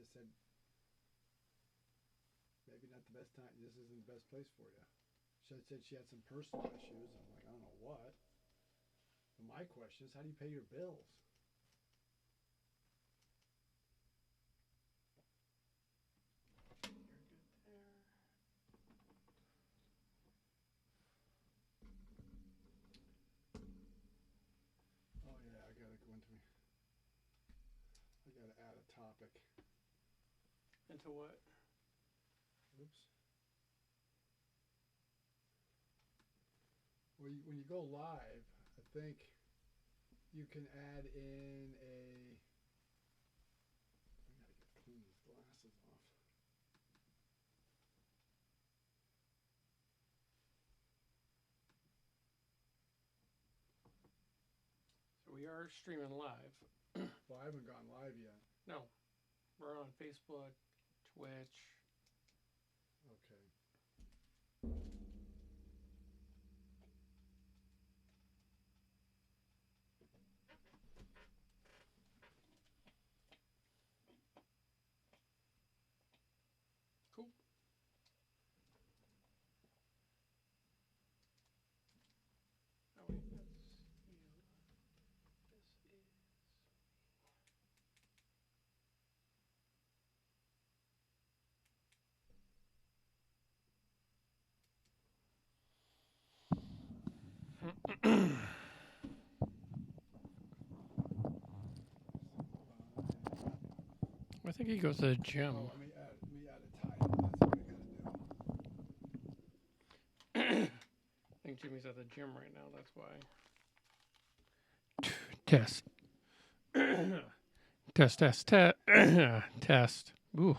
just said, maybe not the best time. This isn't the best place for you. She said she had some personal issues. I'm like, I don't know what. But my question is, how do you pay your bills? Oh yeah, I gotta go into. I gotta add a topic. Into what? Oops. When you go live, I think you can add in a. I gotta clean these glasses off. So we are streaming live. Well, I haven't gone live yet. No, we're on Facebook, Twitch. Okay. Cool. Oh wait, that's you. This is. I think he goes to the gym. Oh, let me add a title. That's what I gotta do. I think Jimmy's at the gym right now. That's why. Test. Test. Test. Ooh.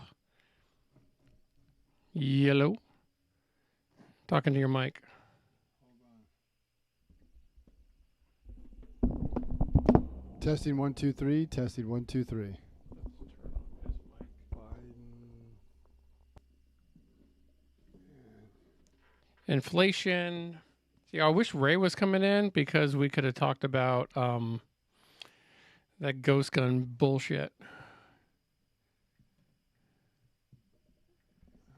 Yellow. Talking to your mic. Hold on. Testing 1 2 3. Testing 1 2 3. Inflation. See, I wish Ray was coming in because we could have talked about that ghost gun bullshit.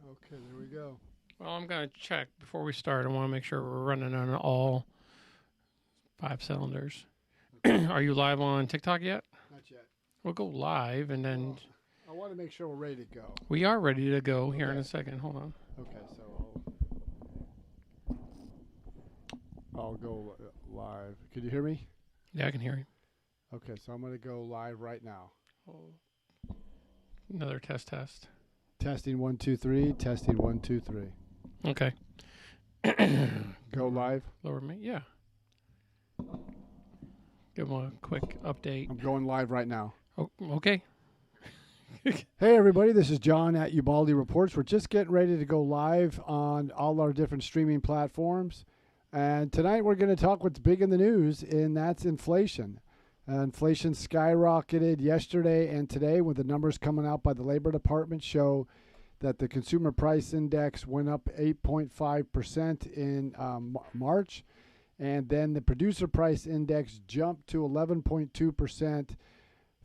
Okay, there we go. Well, I'm going to check before we start. I want to make sure we're running on all 5 cylinders. Are you live on TikTok yet? Not yet. We'll go live and then... I want to make sure we're ready to go. We are ready to go here in a second. Hold on. Okay, so I'll go live. Can you hear me? Yeah, I can hear you. Okay, so I'm going to go live right now. Oh. Another test. Testing 1 2 3. Testing 1 2 3. Okay. Go live. Lower me. Yeah. Give them a quick update. I'm going live right now. Oh, okay. Hey everybody, this is John at Ubaldi Reports. We're just getting ready to go live on all our different streaming platforms. And tonight we're going to talk what's big in the news, and that's inflation. Inflation skyrocketed yesterday and today, with the numbers coming out by the Labor Department show that the consumer price index went up 8.5% in March. And then the producer price index jumped to 11.2%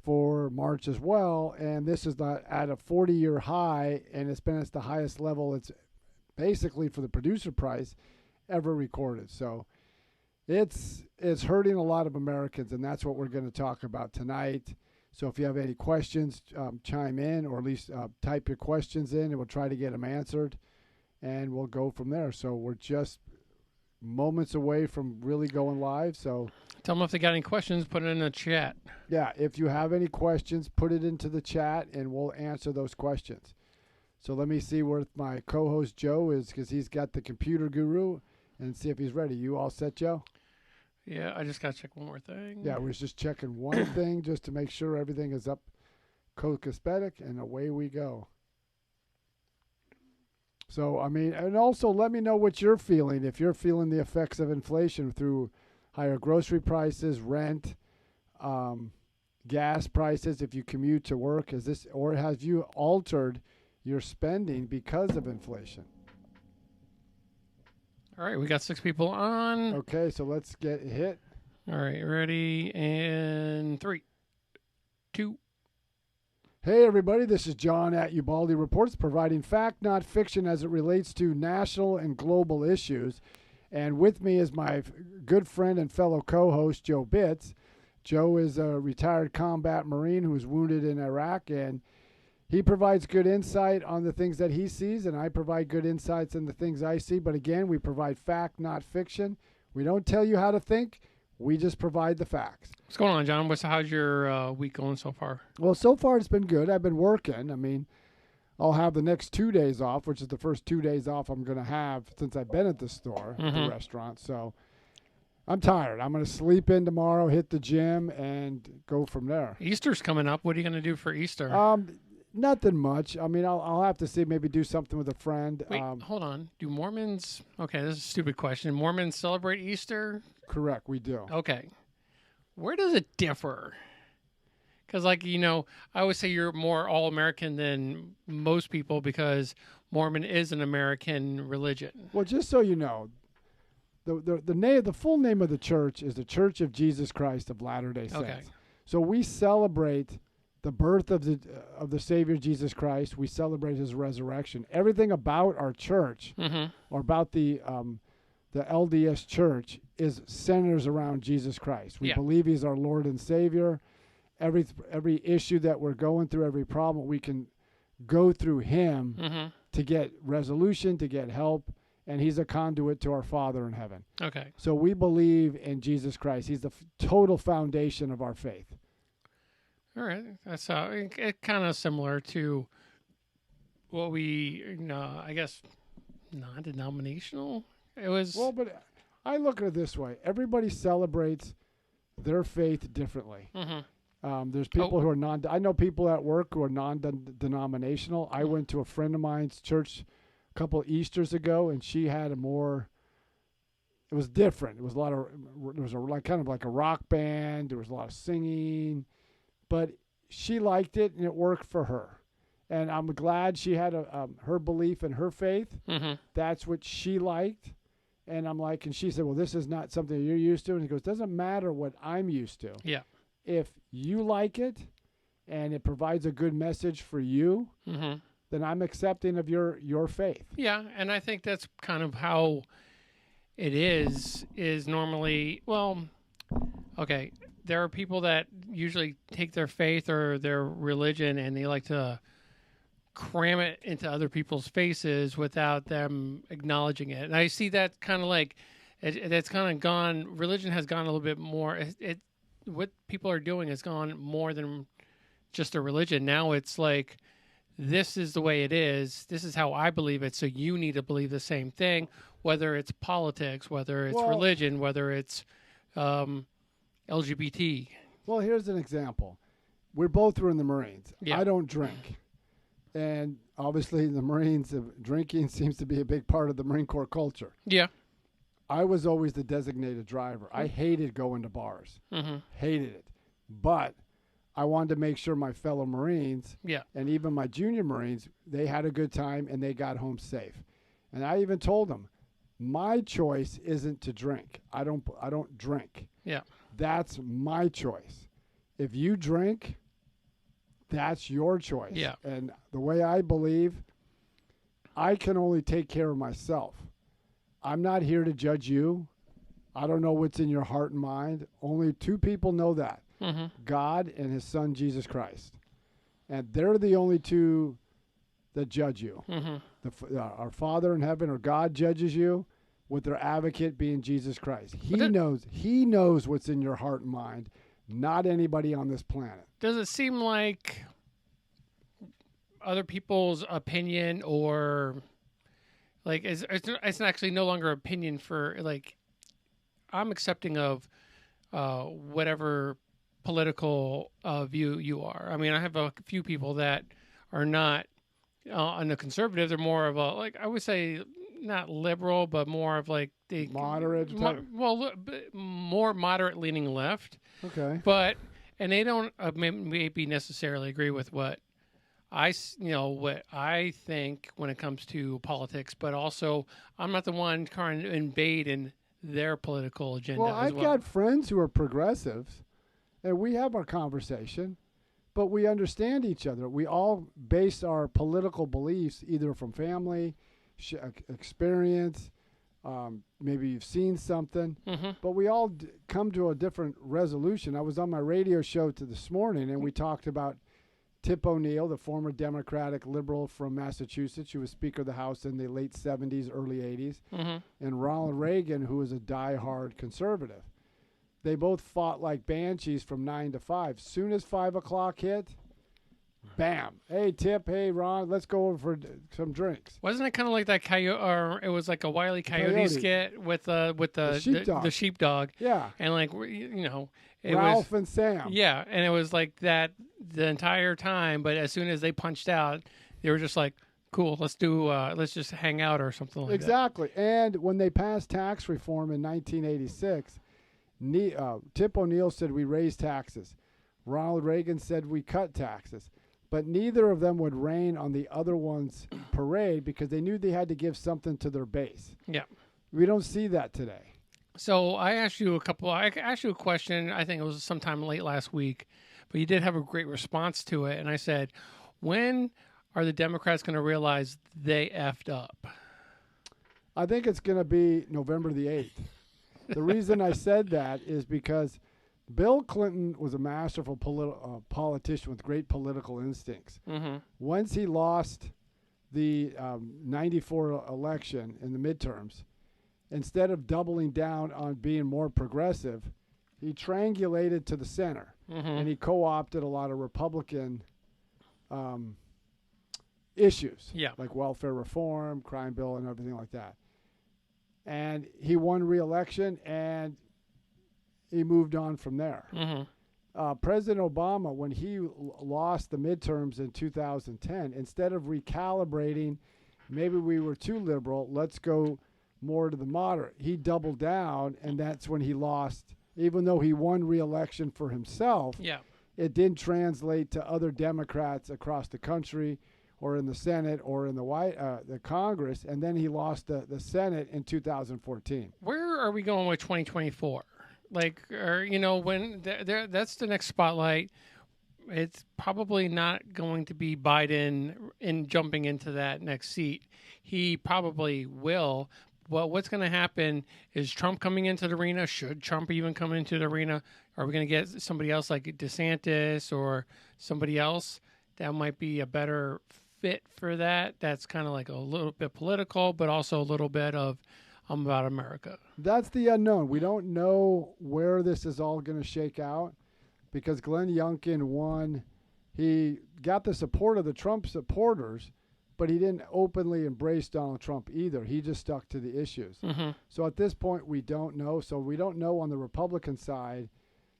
for March as well. And this is at a 40-year high, and it's been at the highest level it's basically for the producer price ever recorded. So it's hurting a lot of Americans, and that's what we're going to talk about tonight. So if you have any questions, chime in, or at least type your questions in, and we'll try to get them answered, and we'll go from there. So we're just moments away from really going live. So Tell them if they got any questions, put it in the chat. yeah, if you have any questions, put it into the chat, and we'll answer those questions. So let me see where my co-host Joe is, because he's got the computer guru, and see if he's ready. You all set, Joe? Yeah, I just got to check one more thing. Yeah, we're just checking one thing just to make sure everything is up copacetic, and away we go. So, I mean, and also let me know what you're feeling. If you're feeling the effects of inflation through higher grocery prices, rent, gas prices, if you commute to work, or have you altered your spending because of inflation? All right, we got 6 people on. Okay, so let's get hit. All right, ready? And 3, 2. Hey everybody, this is John at Ubaldi Reports, providing fact, not fiction, as it relates to national and global issues. And with me is my good friend and fellow co-host, Joe Bitts. Joe is a retired combat Marine who was wounded in Iraq, and he provides good insight on the things that he sees, and I provide good insights on the things I see. But again, we provide fact, not fiction. We don't tell you how to think. We just provide the facts. What's going on, John? How's your week going so far? Well, so far it's been good. I've been working. I mean, I'll have the next 2 days off, which is the first 2 days off I'm going to have since I've been at the store, at the restaurant. So I'm tired. I'm going to sleep in tomorrow, hit the gym, and go from there. Easter's coming up. What are you going to do for Easter? Nothing much. I mean, I'll have to see, maybe do something with a friend. Wait, hold on. Do Mormons... Okay, this is a stupid question. Mormons celebrate Easter? Correct, we do. Okay. Where does it differ? Because, I always say you're more all-American than most people because Mormon is an American religion. Well, just so you know, the full name of the church is the Church of Jesus Christ of Latter-day Saints. Okay. So we celebrate the birth of the Savior Jesus Christ. We celebrate his resurrection. Everything about our church or about the LDS church centers around Jesus Christ. We believe he's our Lord and Savior. Every issue that we're going through, every problem, we can go through him to get resolution, to get help, and he's a conduit to our Father in heaven. Okay. So we believe in Jesus Christ. He's the total foundation of our faith. All right. That's kind of similar to what we, I guess, non-denominational. It was... Well, but I look at it this way. Everybody celebrates their faith differently. There's people who are I know people at work who are non-denominational. I went to a friend of mine's church a couple of Easters ago, and she had it was different. It was kind of like a rock band. There was a lot of singing, but she liked it and it worked for her. And I'm glad she had her belief in her faith. That's what she liked. And I'm like, and she said, well, this is not something you're used to. And he goes, doesn't matter what I'm used to. Yeah. If you like it and it provides a good message for you, then I'm accepting of your faith. Yeah, and I think that's kind of how it is normally, okay, there are people that usually take their faith or their religion and they like to cram it into other people's faces without them acknowledging it. And I see that kind of like, that's kind of gone, religion has gone a little bit more, what people are doing has gone more than just a religion. Now it's like, this is the way it is. This is how I believe it. So you need to believe the same thing, whether it's politics, whether it's religion, whether it's LGBT. Well, here's an example. We both were in the Marines. Yeah. I don't drink. And obviously the Marines, drinking seems to be a big part of the Marine Corps culture. Yeah. I was always the designated driver. I hated going to bars. Hated it. But I wanted to make sure my fellow Marines and even my junior Marines, they had a good time and they got home safe. And I even told them, my choice isn't to drink. I don't drink. Yeah. That's my choice. If you drink, that's your choice. Yeah. And the way I believe, I can only take care of myself. I'm not here to judge you. I don't know what's in your heart and mind. Only two people know that. God and his son, Jesus Christ. And they're the only two that judge you. Our Father in heaven, or God, judges you with their advocate being Jesus Christ. He knows what's in your heart and mind, not anybody on this planet. Does it seem like other people's opinion, or like it's actually no longer opinion for, like, I'm accepting of whatever political view you are. I mean, I have a few people that are not on the conservative. They're more of a, like, I would say not liberal, but more of like the moderate. More moderate leaning left. Okay. But, and they don't maybe necessarily agree with what what I think when it comes to politics, but also I'm not the one trying to invade in their political agenda. Well, I've got friends who are progressives, and we have our conversation. but we understand each other. We all base our political beliefs either from family, experience, maybe you've seen something, but we all come to a different resolution. I was on my radio show this morning, and we talked about Tip O'Neill, the former Democratic liberal from Massachusetts, who was Speaker of the House in the late 70s, early 80s, and Ronald Reagan, who was a diehard conservative. They both fought like banshees from 9 to 5. Soon as 5 o'clock hit, bam. Hey, Tip. Hey, Ron. Let's go over for some drinks. Wasn't it kind of like that coyote? Or it was like a Wile E. Coyote skit with the sheepdog. Yeah. And like it Ralph was, and Sam. Yeah, and it was like that the entire time. But as soon as they punched out, they were just like, "Cool, let's just hang out or something like that." Exactly. And when they passed tax reform in 1986. Tip O'Neill said we raise taxes. Ronald Reagan said we cut taxes. But neither of them would rain on the other one's parade because they knew they had to give something to their base. Yeah. We don't see that today. So I asked you a question, I think it was sometime late last week, but you did have a great response to it. And I said, when are the Democrats going to realize they effed up? I think it's going to be November the 8th. The reason I said that is because Bill Clinton was a masterful politician with great political instincts. Once he lost the 94 election in the midterms, instead of doubling down on being more progressive, he triangulated to the center, and he co-opted a lot of Republican issues, like welfare reform, crime bill, and everything like that. And he won re-election, and he moved on from there. President Obama, when he lost the midterms in 2010, instead of recalibrating, maybe we were too liberal, let's go more to the moderate, he doubled down, and that's when he lost. Even though he won re-election for himself, it didn't translate to other Democrats across the country or in the Senate or in the Congress, and then he lost the Senate in 2014. Where are we going with 2024? Like, when that's the next spotlight. It's probably not going to be Biden in jumping into that next seat. He probably will. Well, what's going to happen is Trump coming into the arena. Should Trump even come into the arena? Are we going to get somebody else like DeSantis or somebody else that might be a better fit for that? That's kind of like a little bit political, but also a little bit of about America. That's the unknown. We don't know where this is all going to shake out because Glenn Youngkin won. He got the support of the Trump supporters, but he didn't openly embrace Donald Trump either. He just stuck to the issues. So at this point, we don't know. So we don't know on the Republican side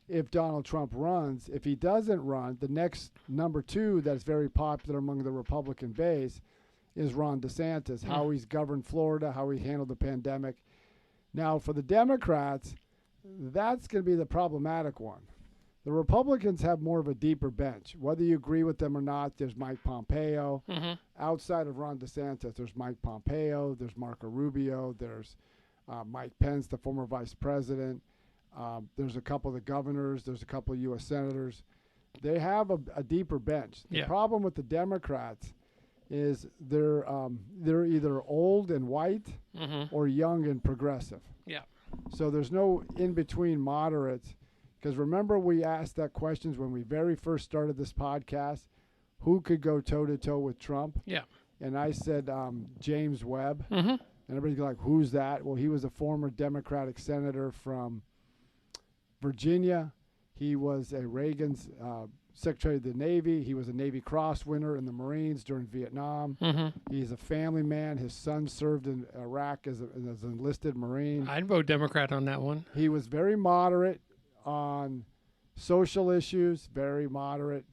if Donald Trump runs. If he doesn't run, the next number two that's very popular among the Republican base is Ron DeSantis, how he's governed Florida, how he handled the pandemic. Now, for the Democrats, that's going to be the problematic one. The Republicans have more of a deeper bench. Whether you agree with them or not, there's Mike Pompeo. Outside of Ron DeSantis, there's Mike Pompeo, there's Marco Rubio, there's Mike Pence, the former vice president. There's a couple of the governors. There's a couple of U.S. senators. They have a deeper bench. The problem with the Democrats is they're either old and white or young and progressive. So there's no in-between moderates. Because remember we asked that questions when we very first started this podcast, who could go toe-to-toe with Trump? And I said James Webb. And everybody's like, who's that? Well, he was a former Democratic senator from Virginia. He was a Reagan's Secretary of the Navy. He was a Navy Cross winner in the Marines during Vietnam. He's a family man. His son served in Iraq as an enlisted Marine. I'd vote Democrat on that one. He was very moderate on social issues, very moderate,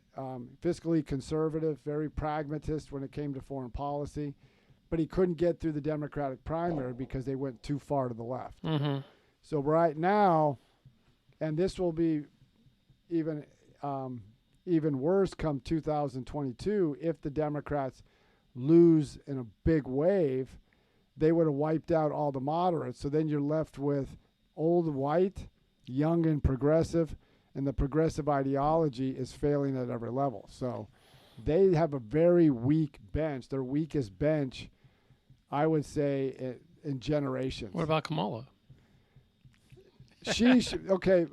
fiscally conservative, very pragmatist when it came to foreign policy. But he couldn't get through the Democratic primary because they went too far to the left. So right now, and this will be even worse come 2022, if the Democrats lose in a big wave, they would have wiped out all the moderates. So then you're left with old white, young and progressive, and the progressive ideology is failing at every level. So they have a very weak bench. Their weakest bench, I would say, in generations. What about Kamala? Okay,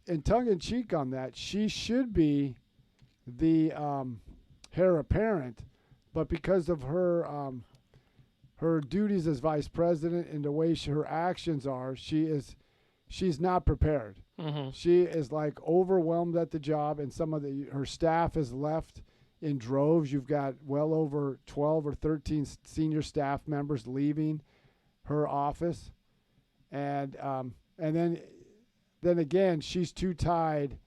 in tongue in cheek on that, she should be the heir apparent, but because of her her duties as vice president and the way her actions are, she's not prepared. Mm-hmm. She is like overwhelmed at the job, and her staff is left in droves. You've got well over 12 or 13 senior staff members leaving her office, and then again, she's too tied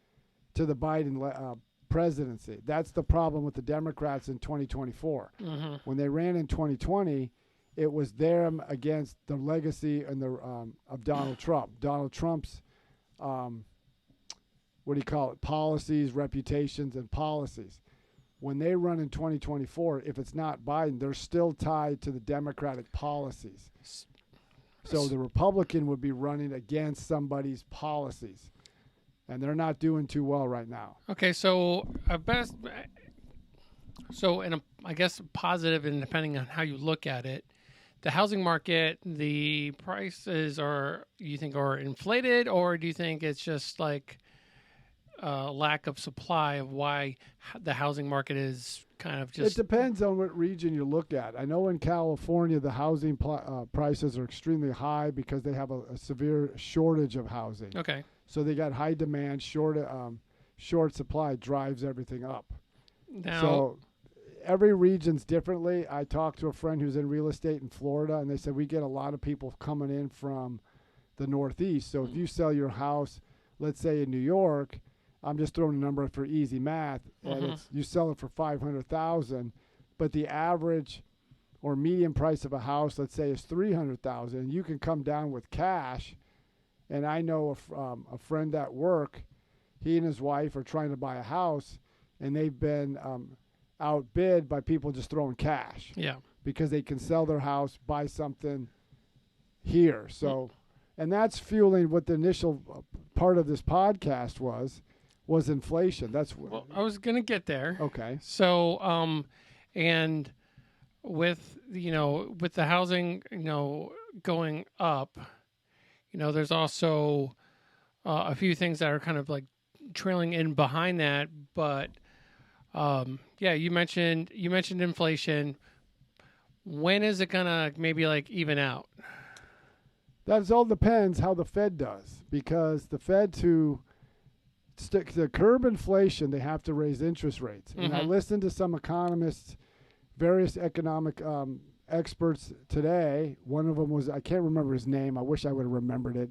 to the Biden presidency. That's the problem with the Democrats in 2024. Mm-hmm. When they ran in 2020, it was them against the legacy and of Donald Trump. Donald Trump's policies, reputations, and policies. When they run in 2024, if it's not Biden, they're still tied to the Democratic policies. So the Republican would be running against somebody's policies, and they're not doing too well right now. Okay, so I guess positive, and depending on how you look at it, the housing market, the prices you think are inflated, or do you think it's just like a lack of supply of why the housing market is kind of just... It depends on what region you look at. I know in California the housing prices are extremely high because they have a severe shortage of housing. Okay. So they got high demand, short supply drives everything up. Now, so every region's differently. I talked to a friend who's in real estate in Florida, and they said we get a lot of people coming in from the Northeast. So if you sell your house, let's say in New York, I'm just throwing a number for easy math, and you sell it for $500,000, but the average or median price of a house, let's say, is $300,000, and you can come down with cash. And I know a friend at work, he and his wife are trying to buy a house, and they've been outbid by people just throwing cash. Yeah. Because they can sell their house, buy something here. So, and that's fueling what the initial part of this podcast was inflation. Well, I was going to get there. Okay. So, and with the housing, going up, there's also a few things that are kind of like trailing in behind that. But you mentioned inflation. When is it gonna maybe like even out? That all depends how the Fed does, because the Fed to curb inflation, they have to raise interest rates. And I listened to some economists, various economic experts today. One of them was, I can't remember his name. I wish I would have remembered it. It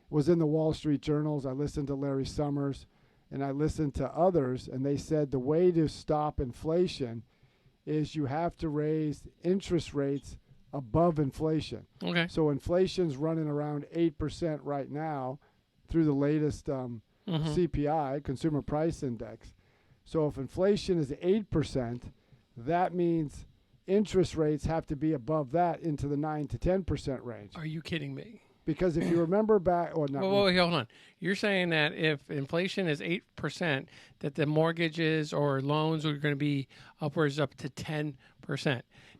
was in the Wall Street Journals. I listened to Larry Summers, and I listened to others, and they said the way to stop inflation is you have to raise interest rates above inflation. Okay. So inflation's running around 8% right now through the latest CPI, Consumer Price Index. So if inflation is 8%, that means interest rates have to be above that into the 9 to 10% range. Are you kidding me? Because if you remember back, or not, wait, hold on. You're saying that if inflation is 8%, that the mortgages or loans are going to be upwards up to 10%.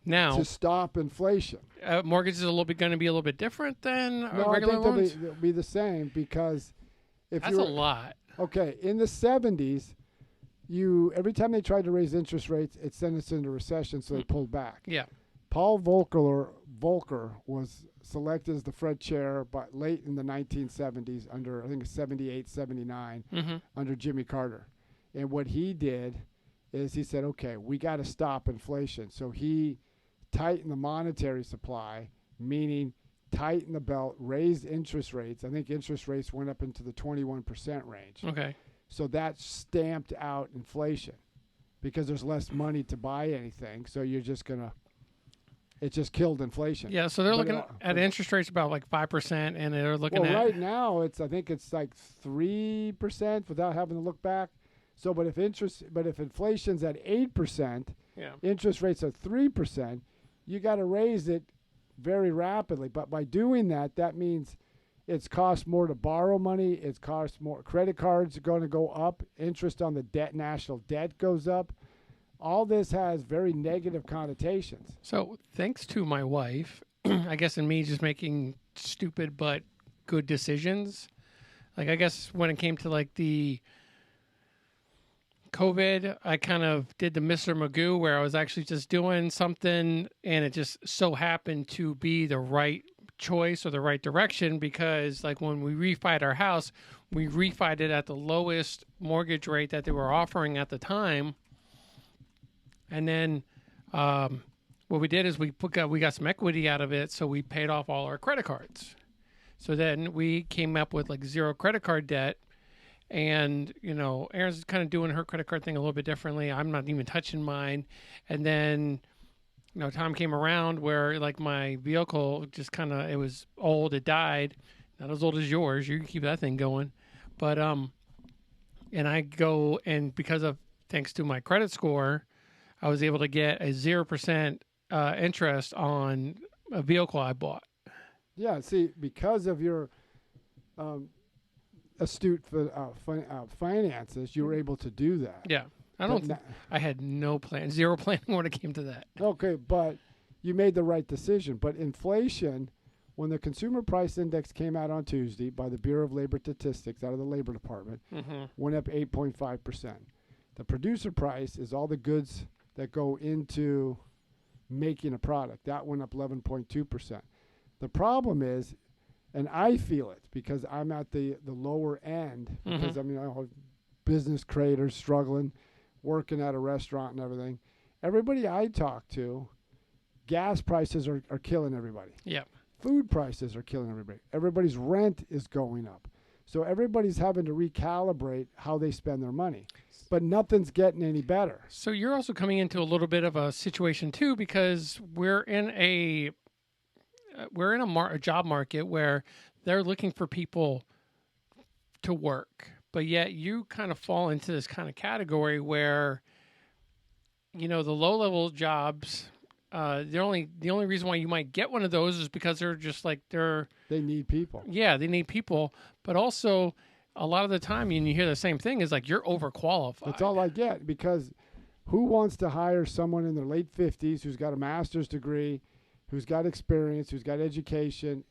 Now, to stop inflation, mortgages are going to be a little bit different than regular I think loans. they'll be the same, because if that's a lot. Okay, in the 70s, every time they tried to raise interest rates, it sent us into recession, so they pulled back. Yeah. Paul Volcker was selected as the Fed chair but late in the 1970s under, I think, 78, 79, under Jimmy Carter. And what he did is he said, okay, we got to stop inflation. So he tightened the monetary supply, meaning tighten the belt, raise interest rates. I think interest rates went up into the 21% range. Okay. So that stamped out inflation because there's less money to buy anything. So you're just going to, it just killed inflation. Yeah, so they're looking at interest rates about like 5%, and they're looking at... right now, I think it's like 3% without having to look back. So, but if inflation's at 8%, interest rates are 3%, you got to raise it very rapidly. But by doing that, that means It's cost more to borrow money. It's cost more. Credit cards are going to go up. Interest on the debt, national debt goes up. All this has very negative connotations. So thanks to my wife, I guess, and me just making stupid but good decisions. Like, I guess when it came to like the COVID, I kind of did the Mr. Magoo where I was actually just doing something and it just so happened to be the right choice or the right direction, because like when we refied our house, we refied it at the lowest mortgage rate that they were offering at the time. And then what we did is we got some equity out of it, so we paid off all our credit cards. So then we came up with like zero credit card debt. And, you know, Erin's kind of doing her credit card thing a little bit differently. I'm not even touching mine. And then, you know, time came around where like my vehicle just kind of, it was old, it died. Not as old as yours. You can keep that thing going. But, and I go, and because of, thanks to my credit score, I was able to get a 0% interest on a vehicle I bought. Yeah, see, because of your astute finances, you were able to do that. Yeah. I had no plan, zero planning when it came to that. Okay, but you made the right decision. But inflation, when the Consumer Price Index came out on Tuesday by the Bureau of Labor Statistics out of the Labor Department, went up 8.5%. The producer price is all the goods that go into making a product. That went up 11.2%. The problem is, and I feel it because I'm at the lower end, because I mean, I have business creators struggling, working at a restaurant and everything. Everybody I talk to, gas prices are killing everybody. Yeah. Food prices are killing everybody. Everybody's rent is going up. So everybody's having to recalibrate how they spend their money. But nothing's getting any better. So you're also coming into a little bit of a situation too, because we're in a job market where they're looking for people to work, but yet you kind of fall into this kind of category where, you know, the low level jobs, the only reason why you might get one of those is because they're just like they need people. Yeah, they need people, but also a lot of the time, and you hear the same thing, is like you're overqualified. That's all I get, because who wants to hire someone in their late 50s who's got a master's degree, who's got experience, who's got education,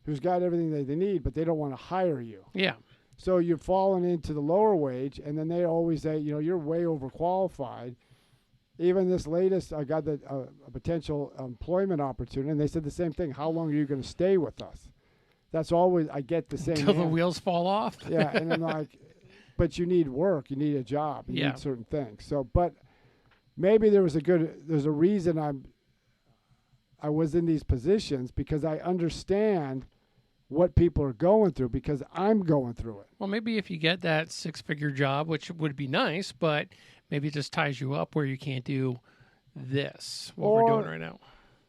who's got everything that they need, but they don't want to hire you? Yeah. So you're falling into the lower wage, and then they always say, you know, you're way overqualified. Even this latest, I got a potential employment opportunity, and they said the same thing. How long are you going to stay with us? That's always, I get the same. Until the wheels fall off. Yeah, and I'm like, but you need work, you need a job, you need certain things. So, but maybe there's a reason I was in these positions, because I understand what people are going through, because I'm going through it. Well, maybe if you get that 6-figure job, which would be nice, but maybe it just ties you up where you can't do this, what we're doing right now.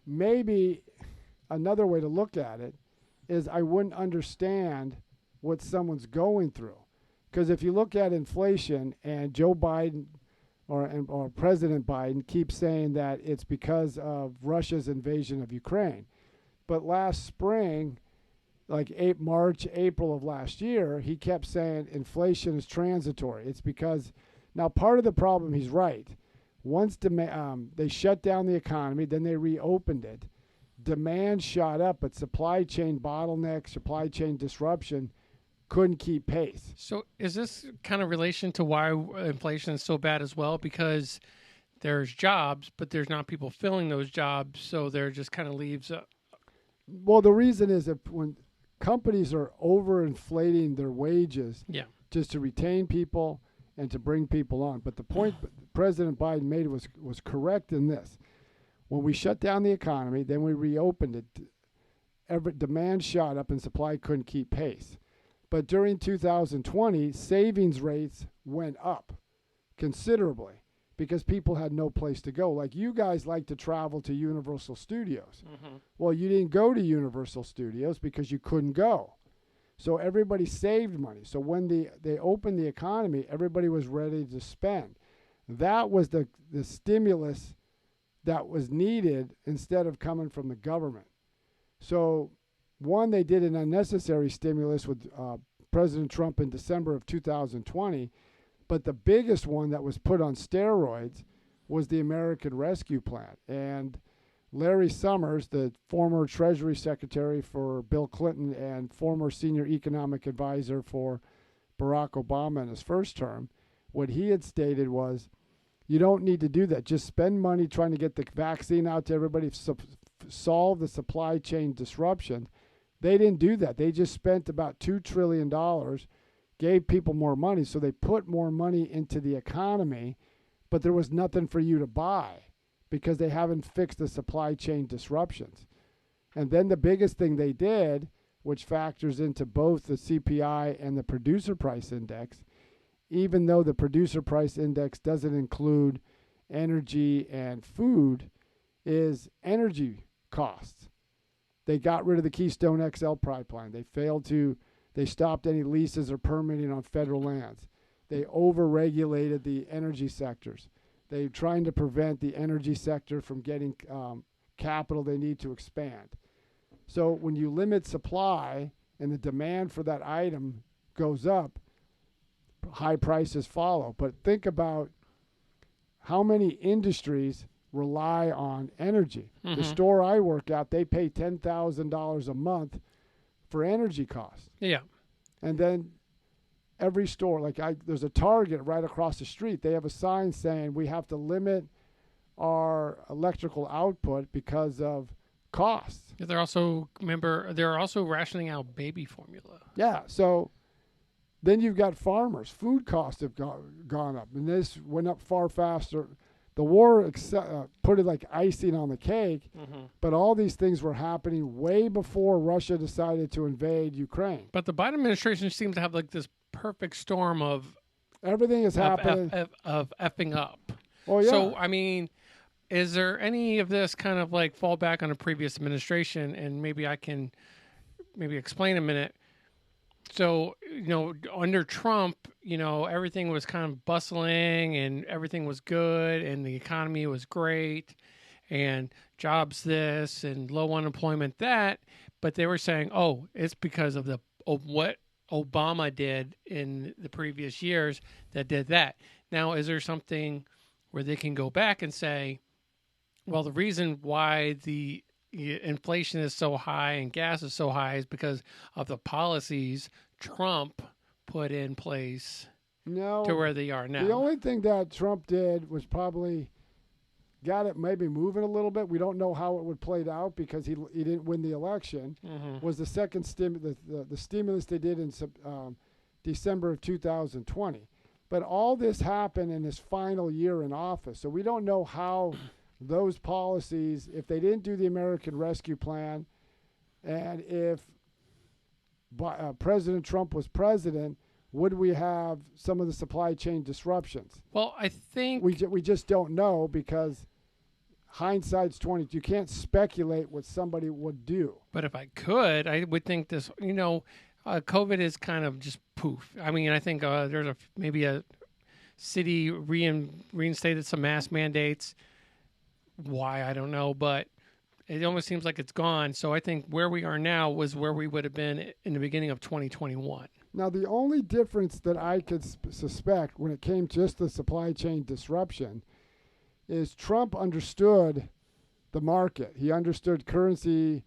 Maybe another way to look at it is I wouldn't understand what someone's going through. Because if you look at inflation, and Joe Biden or President Biden keeps saying that it's because of Russia's invasion of Ukraine. But last spring, like March, April of last year, he kept saying inflation is transitory. It's because, now part of the problem, he's right. Once they shut down the economy, then they reopened it. Demand shot up, but supply chain bottleneck, supply chain disruption couldn't keep pace. So is this kind of relation to why inflation is so bad as well? Because there's jobs, but there's not people filling those jobs, so there just kind of leaves a... Well, the reason is that when companies are overinflating their wages just to retain people and to bring people on. But the point President Biden made was correct in this. When we shut down the economy, then we reopened it, demand shot up and supply couldn't keep pace. But during 2020, savings rates went up considerably because people had no place to go. Like you guys like to travel to Universal Studios. Mm-hmm. Well, you didn't go to Universal Studios because you couldn't go. So everybody saved money. So when they opened the economy, everybody was ready to spend. That was the stimulus that was needed instead of coming from the government. So One, they did an unnecessary stimulus with President Trump in December of 2020. But the biggest one that was put on steroids was the American Rescue Plan. And Larry Summers, the former Treasury Secretary for Bill Clinton and former senior economic advisor for Barack Obama in his first term, what he had stated was, you don't need to do that. Just spend money trying to get the vaccine out to everybody, solve the supply chain disruption. They didn't do that. They just spent about $2 trillion, gave people more money, so they put more money into the economy, but there was nothing for you to buy because they haven't fixed the supply chain disruptions. And then the biggest thing they did, which factors into both the CPI and the producer price index, even though the producer price index doesn't include energy and food, is energy costs. They got rid of the Keystone XL pipeline. They stopped any leases or permitting on federal lands. They overregulated the energy sectors. They're trying to prevent the energy sector from getting capital they need to expand. So when you limit supply and the demand for that item goes up, high prices follow. But think about how many industries rely on energy. Mm-hmm. The store I work at, they pay $10,000 a month for energy costs. Yeah. And then every store, there's a Target right across the street. They have a sign saying we have to limit our electrical output because of costs. Yeah, they're also rationing out baby formula. Yeah. So then you've got farmers. Food costs have gone up, and this went up far faster. The war put it like icing on the cake, mm-hmm. but all these things were happening way before Russia decided to invade Ukraine. But the Biden administration seems to have like this perfect storm of everything is happening of effing up. Oh yeah. So I mean, is there any of this kind of like fall back on a previous administration? And maybe I can explain a minute. So, under Trump, everything was kind of bustling and everything was good and the economy was great and jobs this and low unemployment that. But they were saying, oh, it's because of what Obama did in the previous years that did that. Now, is there something where they can go back and say, well, the reason why the inflation is so high and gas is so high is because of the policies Trump put in place to where they are now? The only thing that Trump did was probably got it maybe moving a little bit. We don't know how it would play out because he didn't win the election. Mm-hmm. Was the second the stimulus they did in December of 2020. But all this happened in his final year in office. So we don't know how those policies, if they didn't do the American Rescue Plan, and if President Trump was president, would we have some of the supply chain disruptions? Well, I think we just don't know because hindsight's 20. You can't speculate what somebody would do. But if I could, I would think this. COVID is kind of just poof. I mean, I think there's maybe a city reinstated some mask mandates. Why, I don't know, but it almost seems like it's gone. So I think where we are now was where we would have been in the beginning of 2021. Now, the only difference that I could suspect when it came to just the supply chain disruption is Trump understood the market. He understood currency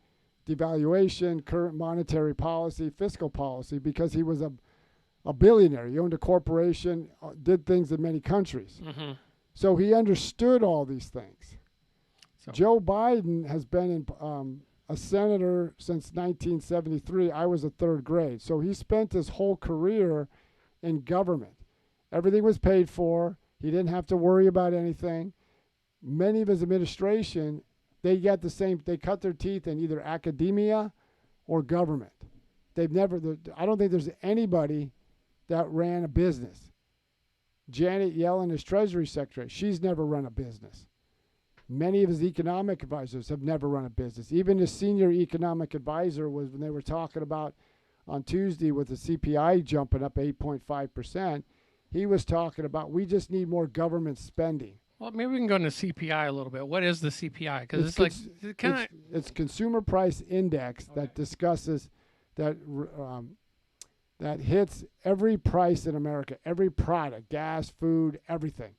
devaluation, current monetary policy, fiscal policy, because he was a billionaire. He owned a corporation, did things in many countries. Mm-hmm. So he understood all these things. So Joe Biden has been a senator since 1973. I was a third grade. So he spent his whole career in government. Everything was paid for. He didn't have to worry about anything. Many of his administration, they cut their teeth in either academia or government. I don't think there's anybody that ran a business. Janet Yellen is Treasury Secretary. She's never run a business. Many of his economic advisors have never run a business. Even his senior economic advisor was, when they were talking about on Tuesday with the CPI jumping up 8.5%, he was talking about we just need more government spending. Well, maybe we can go into CPI a little bit. What is the CPI? Because it's like kind of it's Consumer Price Index Okay. that discusses that that hits every price in America, every product, gas, food, everything.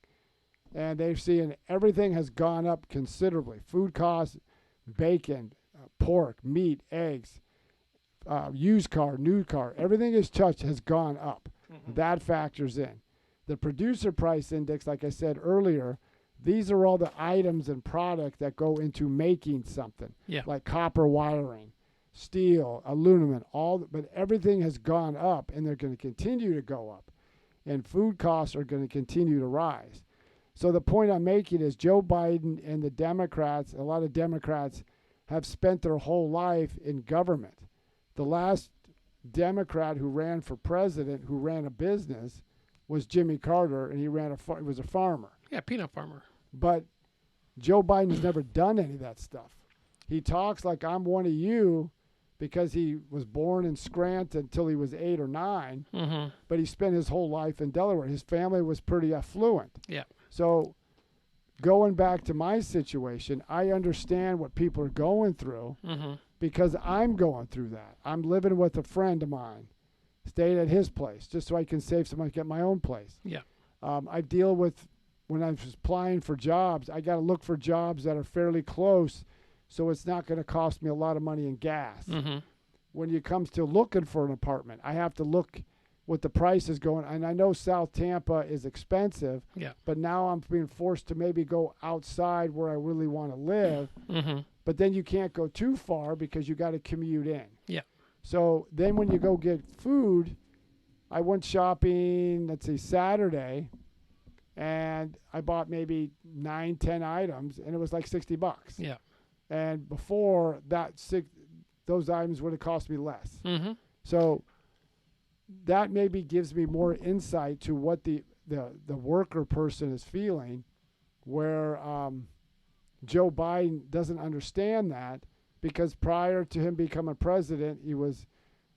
And they've seen everything has gone up considerably. Food costs, bacon, pork, meat, eggs, used car, new car, everything is touched has gone up. That factors in. The Producer Price Index, like I said earlier, these are all the items and product that go into making something, Yeah. like copper wiring, steel, aluminum, but everything has gone up, and they're going to continue to go up, and food costs are going to continue to rise. So the point I'm making is Joe Biden and the Democrats, a lot of Democrats, have spent their whole life in government. The last Democrat who ran for president, who ran a business, was Jimmy Carter, and he was a farmer. Yeah, peanut farmer. But Joe Biden has never done any of that stuff. He talks like I'm one of you because he was born in Scranton until he was 8 or 9, but he spent his whole life in Delaware. His family was pretty affluent. Yeah. So going back to my situation, I understand what people are going through because I'm going through that. I'm living with a friend of mine, staying at his place just so I can save some money, get my own place. Yeah. I deal with, when I was applying for jobs, I got to look for jobs that are fairly close so it's not going to cost me a lot of money in gas. When it comes to looking for an apartment, I have to look what the price is going. And I know South Tampa is expensive, but now I'm being forced to maybe go outside where I really want to live. But then you can't go too far because you got to commute in. Yeah. So then when you go get food, I went shopping, let's see, Saturday, and I bought maybe 9-10 items, and it was like $60. Yeah. And before that, those items would have cost me less. So that maybe gives me more insight to what the worker person is feeling, where Joe Biden doesn't understand that, because prior to him becoming president, he was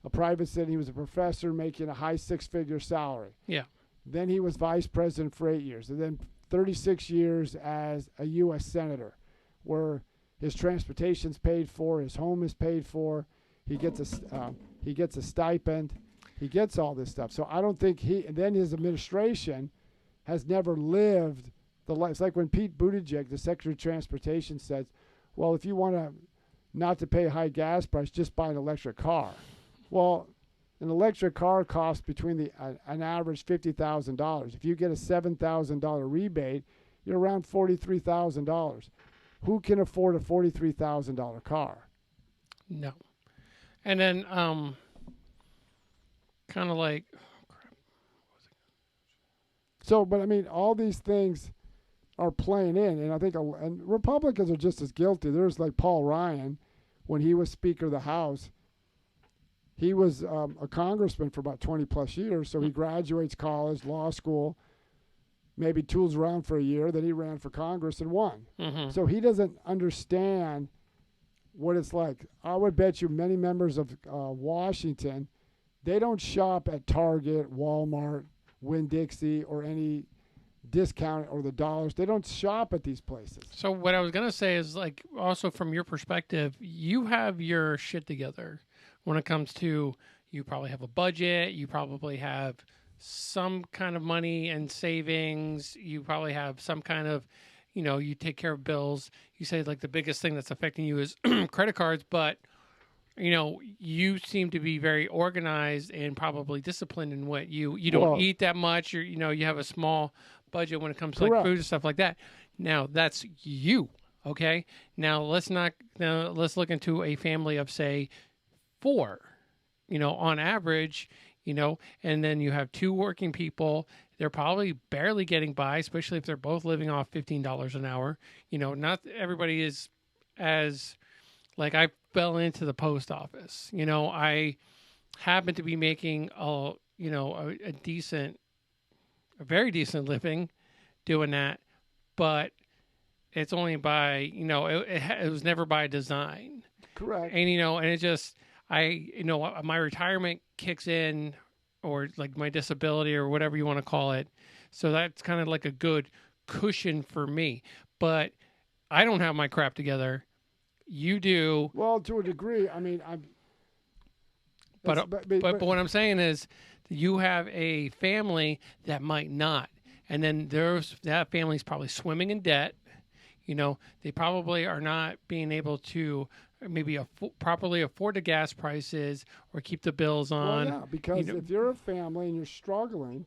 a private citizen. He was a professor making a high 6-figure salary. Yeah. Then he was vice president for 8 years, and then 36 years as a U.S. senator, where his transportation's paid for, his home is paid for, he gets a stipend, he gets all this stuff. So I don't think and then his administration has never lived the life. It's like when Pete Buttigieg, the Secretary of Transportation, says, well, if you want to not to pay a high gas price, just buy an electric car. Well, an electric car costs between an average $50,000. If you get a $7,000 rebate, you're around $43,000. Who can afford a $43,000 car? No. And then kind of like, so, but I mean, all these things are playing in, and I think and Republicans are just as guilty. There's like Paul Ryan, when he was Speaker of the House, he was a congressman for about 20 plus years, so he graduates college, law school, maybe tools around for a year, then he ran for Congress and won. So he doesn't understand what it's like. I would bet you many members of Washington, they don't shop at Target, Walmart, Winn-Dixie, or any discount or the dollars. They don't shop at these places. So what I was going to say is, like, also from your perspective, you have your shit together when it comes to, you probably have a budget, you probably have some kind of money and savings, you probably have some kind of, you take care of bills. You say like the biggest thing that's affecting you is credit cards, but you seem to be very organized and probably disciplined in what you don't eat that much. You have a small budget when it comes to like food and stuff like that. Now that's you. Okay. Now let's look into a family of, say, 4, on average, and then you have 2 working people. They're probably barely getting by, especially if they're both living off $15 an hour. Not everybody is as, like, I fell into the post office. I happen to be making a very decent living doing that, but it's only by, it was never by design. Correct. And, and it just, my retirement kicks in, or like my disability or whatever you want to call it. So that's kind of like a good cushion for me. But I don't have my crap together. You do. Well, to a degree. I mean, But what I'm saying is, you have a family that might not, and then that family's probably swimming in debt. They probably are not being able to maybe properly afford the gas prices or keep the bills on. Well, yeah, because if you're a family and you're struggling,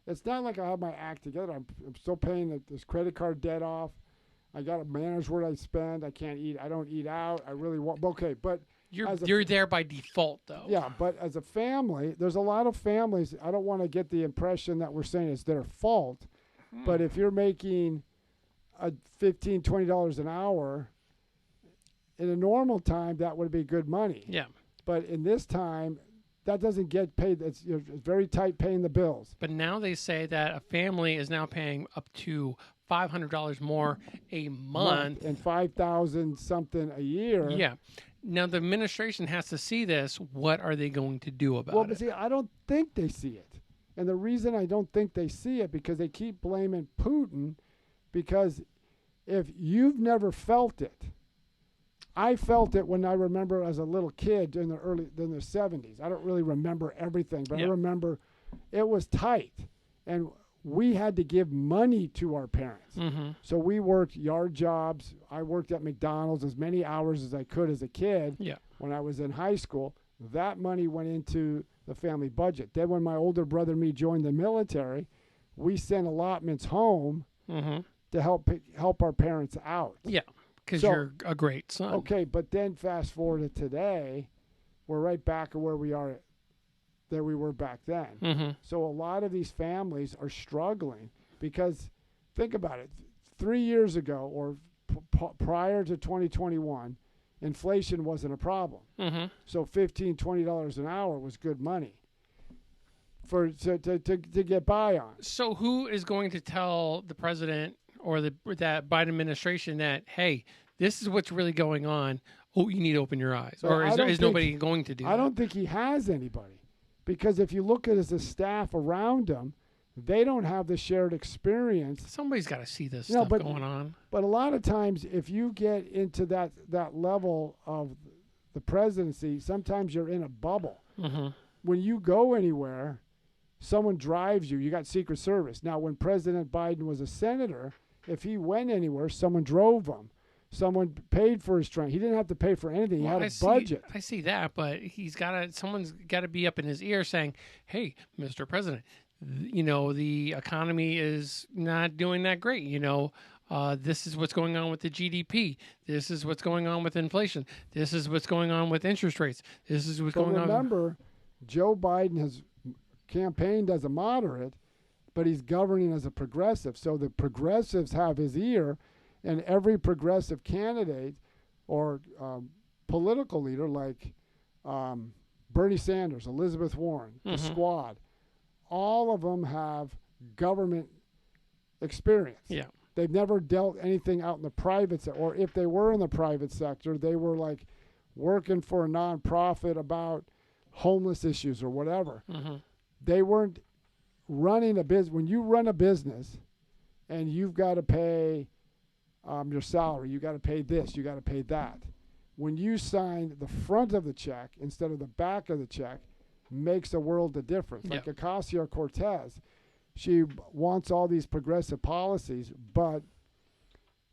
it's not like I have my act together. I'm still paying this credit card debt off. I got to manage what I spend. I can't eat. I don't eat out. I really want. Okay, but you're there by default, though. Yeah, but as a family, there's a lot of families. I don't want to get the impression that we're saying it's their fault. But if you're making $15, $20 an hour, in a normal time, that would be good money. Yeah. But in this time, that doesn't get paid. It's very tight paying the bills. But now they say that a family is now paying up to $500 more a month. And $5,000 something a year. Yeah. Now the administration has to see this. What are they going to do about it? Well, but see, I don't think they see it. And the reason I don't think they see it, because they keep blaming Putin, because if you've never felt it, I felt it when I remember as a little kid in the 70s. I don't really remember everything, but I remember it was tight. And we had to give money to our parents. Mm-hmm. So we worked yard jobs. I worked at McDonald's as many hours as I could as a kid. Yeah. When I was in high school, that money went into the family budget. Then when my older brother and me joined the military, we sent allotments home to help our parents out. Yeah, because you're a great son. Okay, but then fast forward to today, we're right back at where we were back then. Mm-hmm. So a lot of these families are struggling because, think about it, 3 years ago or prior to 2021, inflation wasn't a problem. Mm-hmm. So $15, $20 an hour was good money to get by on. So who is going to tell the president or that Biden administration that, hey, this is what's really going on? Oh, you need to open your eyes. Or is nobody going to do that? I don't think he has anybody. Because if you look at the staff around him, they don't have the shared experience. Somebody's got to see this stuff going on. But a lot of times, if you get into that level of the presidency, sometimes you're in a bubble. Mm-hmm. When you go anywhere, someone drives you. You got Secret Service. Now, when President Biden was a senator, if he went anywhere, someone drove him. Someone paid for his train. He didn't have to pay for anything. He had a budget. I see that, but someone's got to be up in his ear saying, hey, Mr. President, the economy is not doing that great. This is what's going on with the GDP. This is what's going on with inflation. This is what's going on with interest rates. This is what's going on. Remember, Joe Biden has campaigned as a moderate, but he's governing as a progressive. So the progressives have his ear. And every progressive candidate or political leader like Bernie Sanders, Elizabeth Warren, the Squad, all of them have government experience. Yeah. They've never dealt anything out in the private sector, or if they were in the private sector, they were like working for a nonprofit about homeless issues or whatever. Mm-hmm. They weren't running a business. When you run a business and you've got to pay your salary, you got to pay this, you got to pay that. When you sign the front of the check instead of the back of the check, makes a world of difference. Like Ocasio-Cortez, she wants all these progressive policies, but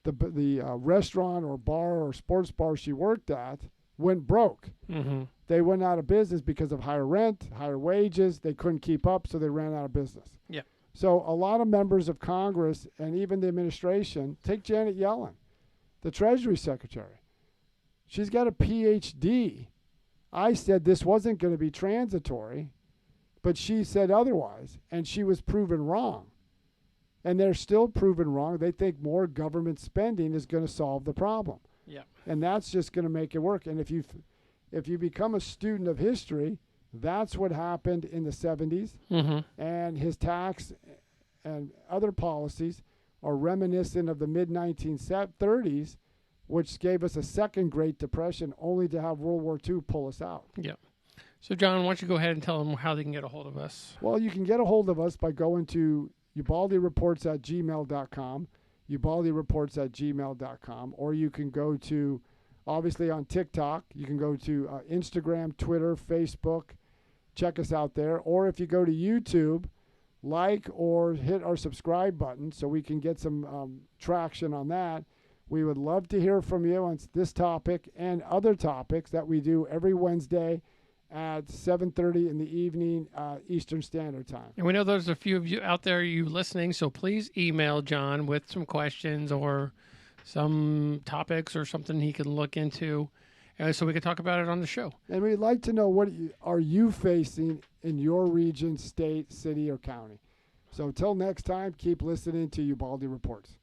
the restaurant or bar or sports bar she worked at went broke. Mm-hmm. They went out of business because of higher rent, higher wages. They couldn't keep up, so they ran out of business. Yeah. So a lot of members of Congress and even the administration, take Janet Yellen, the Treasury Secretary. She's got a PhD. I said this wasn't going to be transitory, but she said otherwise, and she was proven wrong. And they're still proven wrong. They think more government spending is going to solve the problem. Yeah. And that's just going to make it work. And if you become a student of history, that's what happened in the 70s. Mm-hmm. And his tax and other policies are reminiscent of the mid-1930s, which gave us a second Great Depression, only to have World War II pull us out. Yeah. So, John, why don't you go ahead and tell them how they can get a hold of us? Well, you can get a hold of us by going to ubaldireports@gmail.com, ubaldireports@gmail.com, or you can go to, obviously on TikTok, you can go to Instagram, Twitter, Facebook, check us out there. Or if you go to YouTube, like or hit our subscribe button so we can get some traction on that. We would love to hear from you on this topic and other topics that we do every Wednesday at 7:30 in the evening Eastern Standard Time. And we know there's a few of you out there you listening, so please email John with some questions or some topics or something he can look into, so we can talk about it on the show. And we'd like to know, what are you facing in your region, state, city, or county? So until next time, keep listening to Ubaldi Reports.